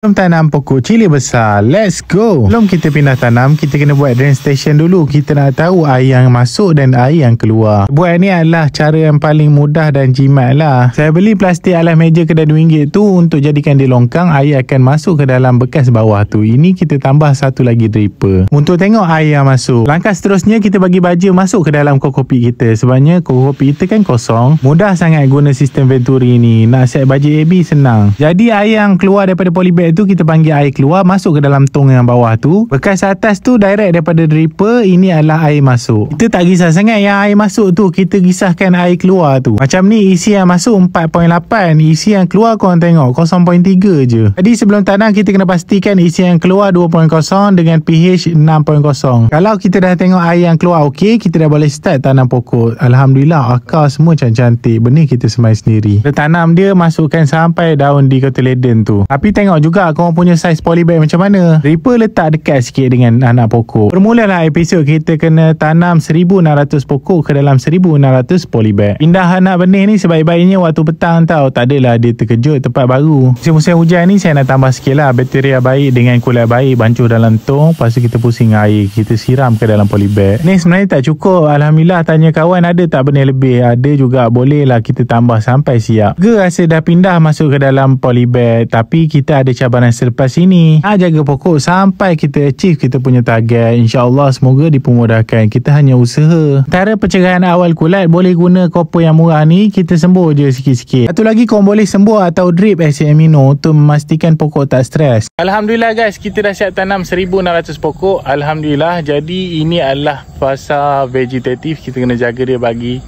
Sebelum tanam pokok cili besar, let's go. Sebelum kita pindah tanam, kita kena buat drain station dulu. Kita nak tahu air yang masuk dan air yang keluar. Buat ni adalah cara yang paling mudah dan jimat lah. Saya beli plastik alas meja kedai RM2 tu untuk jadikan dia longkang. Air akan masuk ke dalam bekas bawah tu. Ini kita tambah satu lagi dripper untuk tengok air yang masuk. Langkah seterusnya, kita bagi baja masuk ke dalam kokopit kita. Sebabnya kokopit kita kan kosong. Mudah sangat guna sistem Venturi ni. Nak set baja AB senang. Jadi air yang keluar daripada polybag tu, kita panggil air keluar masuk ke dalam tong yang bawah tu. Bekas atas tu direct daripada dripper. Ini adalah air masuk. Kita tak kisah sangat yang air masuk tu, kita kisahkan air keluar tu. Macam ni, isi yang masuk 4.8, isi yang keluar korang tengok 0.3 je. Jadi sebelum tanam, kita kena pastikan isi yang keluar 2.0 dengan pH 6.0. Kalau kita dah tengok air yang keluar okey, kita dah boleh start tanam pokok. Alhamdulillah, akar semua cantik-cantik. Benih kita semai sendiri. Kita tanam dia, masukkan sampai daun di cotyledon tu. Tapi tengok juga korang punya saiz polybag macam mana. Dripper letak dekat sikit dengan anak pokok. Bermulalah episod kita kena tanam 1,600 pokok ke dalam 1,600 polybag. Pindah anak benih ni sebaik-baiknya waktu petang tau. Tak adalah dia terkejut tempat baru. Musim-musim hujan ni saya nak tambah sikit lah. Bakteria baik dengan kulit baik bancuh dalam tong. Lepas tu kita pusing air, kita siram ke dalam polybag. Ni sebenarnya tak cukup. Alhamdulillah, tanya kawan ada tak benih lebih. Ada juga, boleh lah kita tambah sampai siap. Ke rasa dah pindah masuk ke dalam polybag, tapi kita ada cabaran selepas ini. Jaga pokok sampai kita achieve kita punya target. InsyaAllah semoga dipermudahkan. Kita hanya usaha. Cara pencerahan awal kulat boleh guna copper yang murah ni. Kita sembuh je sikit-sikit. Satu lagi, korang boleh sembuh atau drip asid amino untuk memastikan pokok tak stres. Alhamdulillah guys, kita dah siap tanam 1,600 pokok. Alhamdulillah. Jadi ini adalah fasa vegetatif. Kita kena jaga dia,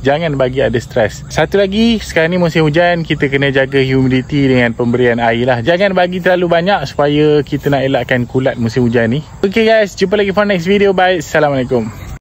jangan bagi ada stres. Satu lagi, sekarang ni musim hujan, kita kena jaga humidity dengan pemberian air lah. Jangan bagi terlalu banyak supaya kita nak elakkan kulat musim hujan ni. Okay guys, jumpa lagi for next video. Bye. Assalamualaikum.